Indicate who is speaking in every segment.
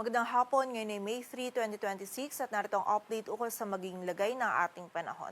Speaker 1: Magandang hapon, ngayon ay May 3, 2026 at narito ang update ukol sa maging lagay ng ating panahon.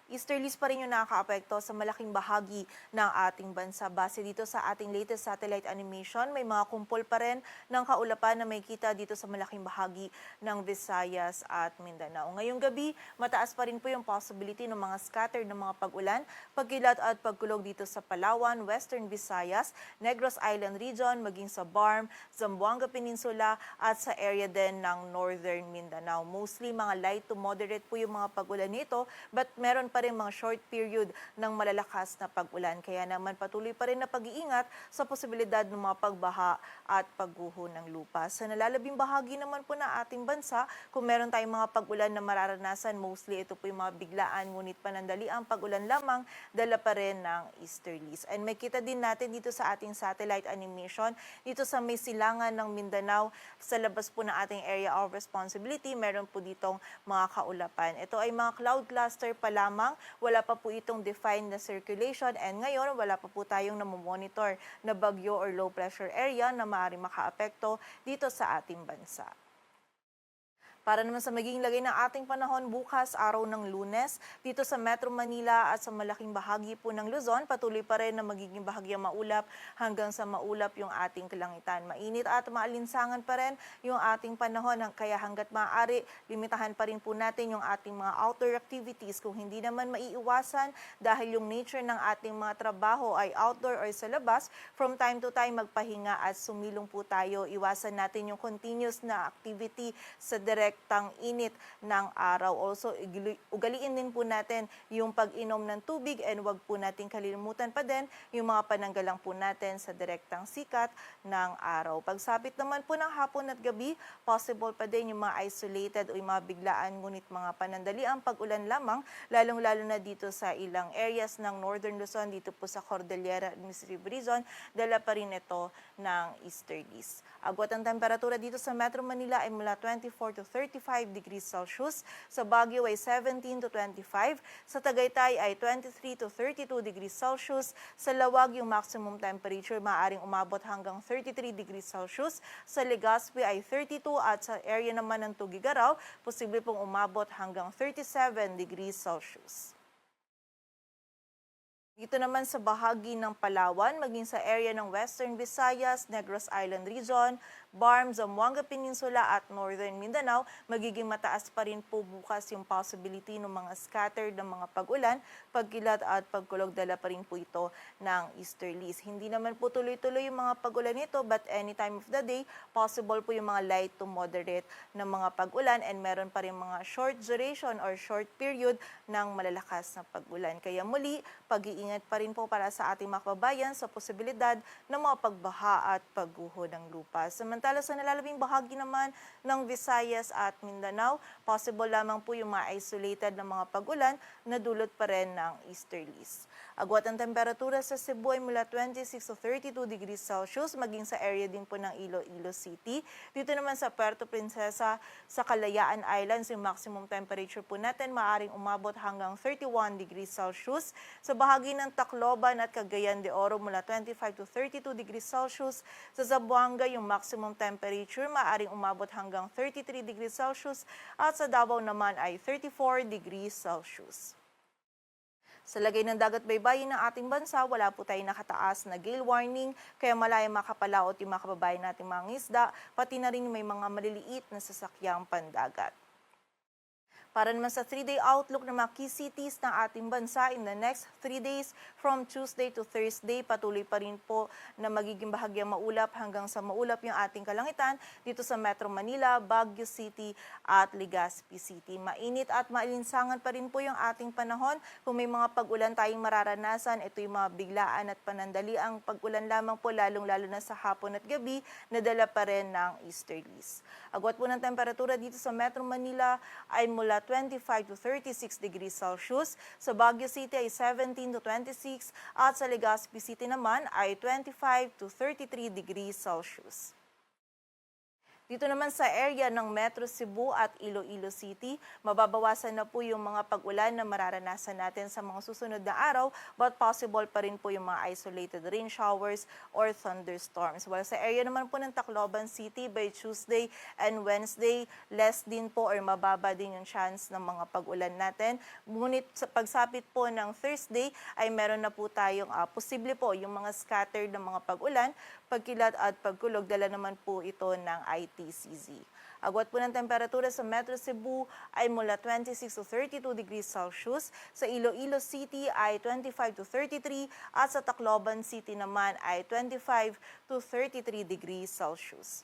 Speaker 1: Easterlies pa rin yung nakakaapekto sa malaking bahagi ng ating bansa. Base dito sa ating latest satellite animation, may mga kumpol pa rin ng kaulapan na may kita dito sa malaking bahagi ng Visayas at Mindanao. Ngayong gabi, mataas pa rin po yung possibility ng mga scattered na mga pag-ulan, pagkilat at pagkulog dito sa Palawan, Western Visayas, Negros Island Region, maging sa Barm, Zamboanga Peninsula at sa area din ng Northern Mindanao. Mostly mga light to moderate po yung mga pag-ulan nito, but meron pa rin mga short period ng malalakas na pag-ulan. Kaya naman patuloy pa rin na pag-iingat sa posibilidad ng mga pagbaha at pagguho ng lupa. Sa nalalabing bahagi naman po na ating bansa, kung meron tayong mga pag-ulan na mararanasan, mostly ito po yung mga biglaan, ngunit panandali ang pag-ulan lamang, dala pa rin ng easterlies. And may kita din natin dito sa ating satellite animation, dito sa may silangan ng Mindanao, sa labas po ng ating area of responsibility, meron po ditong mga kaulapan. Ito ay mga cloud cluster pa lamang, wala pa po itong defined na circulation, and ngayon wala pa po tayong namomonitor na bagyo or low pressure area na maaaring makaapekto dito sa ating bansa. Para naman sa magiging lagay ng ating panahon bukas, araw ng Lunes, dito sa Metro Manila at sa malaking bahagi po ng Luzon, patuloy pa rin na magiging bahagyang maulap hanggang sa maulap yung ating kalangitan. Mainit at maalinsangan pa rin yung ating panahon, kaya hanggat maaari, limitahan pa rin po natin yung ating mga outdoor activities kung hindi naman maiiwasan dahil yung nature ng ating mga trabaho ay outdoor or sa labas. From time to time, magpahinga at sumilong po tayo. Iwasan natin yung continuous na activity sa direktang init ng araw. Also, ugaliin din po natin yung pag-inom ng tubig, and wag po natin kalimutan pa din yung mga pananggalang po natin sa direktang sikat ng araw. Pagsapit naman po ng hapon at gabi, possible pa din yung mga isolated o yung mga biglaan, ngunit mga panandaliang pag-ulan lamang, lalong-lalo na dito sa ilang areas ng Northern Luzon, dito po sa Cordillera Administrative Region, dala pa rin ito ng easterlies. Agwat ang temperatura dito sa Metro Manila ay mula 24 to 35 degrees Celsius, sa Baguio ay 17 to 25, sa Tagaytay ay 23 to 32 degrees Celsius, sa Lawag yung maximum temperature maaaring umabot hanggang 33 degrees Celsius, sa Legazpi ay 32 at sa area naman ng Tugigaraw, posible pong umabot hanggang 37 degrees Celsius. Dito naman sa bahagi ng Palawan, maging sa area ng Western Visayas, Negros Island Region, Barm, Zamboanga Peninsula at Northern Mindanao, magiging mataas pa rin po bukas yung possibility ng mga scattered ng mga pag-ulan, pagkilat at pagkulog, dala pa rin po ito ng easterlies. Hindi naman po tuloy-tuloy yung mga pag-ulan nito, but any time of the day, possible po yung mga light to moderate na mga pag-ulan, and meron pa rin mga short duration or short period ng malalakas na pag-ulan. Kaya muli, pag-iingat pa rin po para sa ating mga kababayan sa posibilidad ng mga pagbaha at pagguho ng lupa. Samantala sa nalalabing bahagi naman ng Visayas at Mindanao, possible lamang po yung mga isolated na mga pag-ulan na dulot pa rin ng easterlies. Agwat ang temperatura sa Cebu ay mula 26 to 32 degrees Celsius, maging sa area din po ng Iloilo City. Dito naman sa Puerto Princesa, sa Kalayaan Islands, yung maximum temperature po natin maaaring umabot hanggang 31 degrees Celsius. Sa bahagi ng Tacloban at Cagayan de Oro, mula 25 to 32 degrees Celsius. Sa Zamboanga, yung maximum temperature maaaring umabot hanggang 33 degrees Celsius, at sa Davao naman ay 34 degrees Celsius. Sa lagay ng dagat baybayin ng ating bansa, wala po tayong nakataas na gale warning, kaya malayang makapalaot yung mga kababayan nating mga isda, pati na rin may mga maliliit na sasakyang pandagat. Para naman sa 3-day outlook ng mga key cities ng ating bansa in the next 3 days, from Tuesday to Thursday, patuloy pa rin po na magiging bahagyang maulap hanggang sa maulap yung ating kalangitan dito sa Metro Manila, Baguio City at Legazpi City. Mainit at maalinsangan pa rin po yung ating panahon. Kung may mga pag-ulan tayong mararanasan, ito yung mga biglaan at panandaliang pag-ulan lamang po, lalong-lalo na sa hapon at gabi, na dala pa rin ng easterlies. Agwat po ng temperatura dito sa Metro Manila ay mula 25 to 36 degrees Celsius. Sa Baguio City ay 17 to 26 at sa Legazpi City naman ay 25 to 33 degrees Celsius. Dito naman sa area ng Metro Cebu at Iloilo City, mababawasan na po yung mga pag-ulan na mararanasan natin sa mga susunod na araw, but possible pa rin po yung mga isolated rain showers or thunderstorms. While sa area naman po ng Tacloban City, by Tuesday and Wednesday, less din po or mababa din yung chance ng mga pag-ulan natin. Ngunit sa pagsapit po ng Thursday ay meron na po tayong posible po yung mga scattered na mga pag-ulan, pagkilat at pagkulog, dala naman po ito ng ITCZ. Agwat po ng temperatura sa Metro Cebu ay mula 26 to 32 degrees Celsius, sa Iloilo City ay 25 to 33 at sa Tacloban City naman ay 25 to 33 degrees Celsius.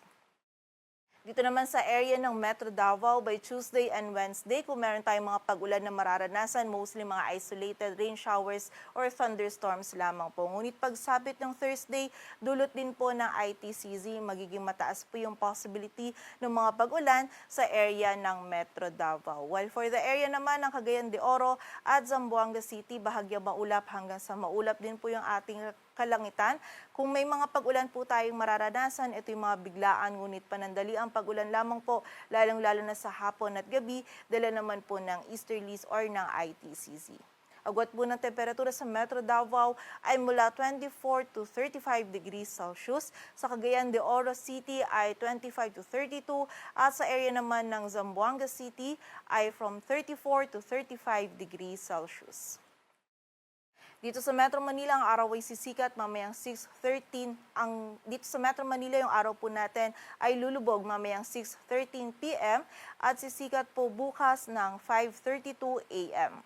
Speaker 1: Dito naman sa area ng Metro Davao, by Tuesday and Wednesday, kung meron tayong mga pag-ulan na mararanasan, mostly mga isolated rain showers or thunderstorms lamang po. Ngunit pagsapit ng Thursday, dulot din po ng ITCZ, magiging mataas po yung possibility ng mga pag-ulan sa area ng Metro Davao. While for the area naman ng Cagayan de Oro at Zamboanga City, bahagya maulap hanggang sa maulap din po yung ating kalangitan. Kung may mga pag-ulan po tayong mararanasan, ito yung mga biglaan ngunit panandali ang pag-ulan lamang po, lalong-lalo na sa hapon at gabi, dala naman po ng easterlies or ng ITCZ. Agwat po ng temperatura sa Metro Davao ay mula 24 to 35 degrees Celsius. Sa Cagayan de Oro City ay 25 to 32 at sa area naman ng Zamboanga City ay from 34 to 35 degrees Celsius. Dito sa Metro Manila, ang araw ay sisikat mamayang 6:13. Dito sa Metro Manila, yung araw po natin ay lulubog mamayang 6:13 p.m. at sisikat po bukas ng 5:32 a.m.